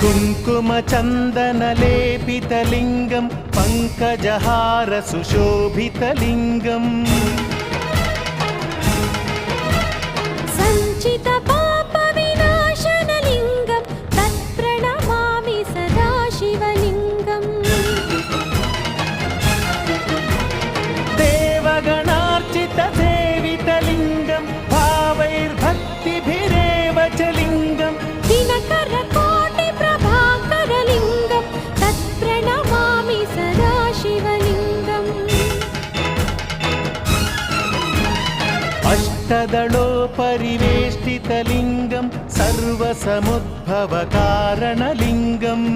कुङ्कुमचन्दनलेपितलिङ्गं पङ्कजहार सुशोभितलिङ्गम् सञ्चितपापविनाशनलिङ्गं तत्प्रणमामि सदा शिवलिङ्गम् देवगणार्चितसेवितलिङ्गं भावैर्भक्तिभिरेव च लिङ्गम् दिनकरकोटिप्रभाकरलिङ्गं तत्प्रणमामि सदा शिवलिङ्गम् अष्टदलोपरिवेष्टितलिङ्गं सर्वसमुद्भवकारणलिङ्गम्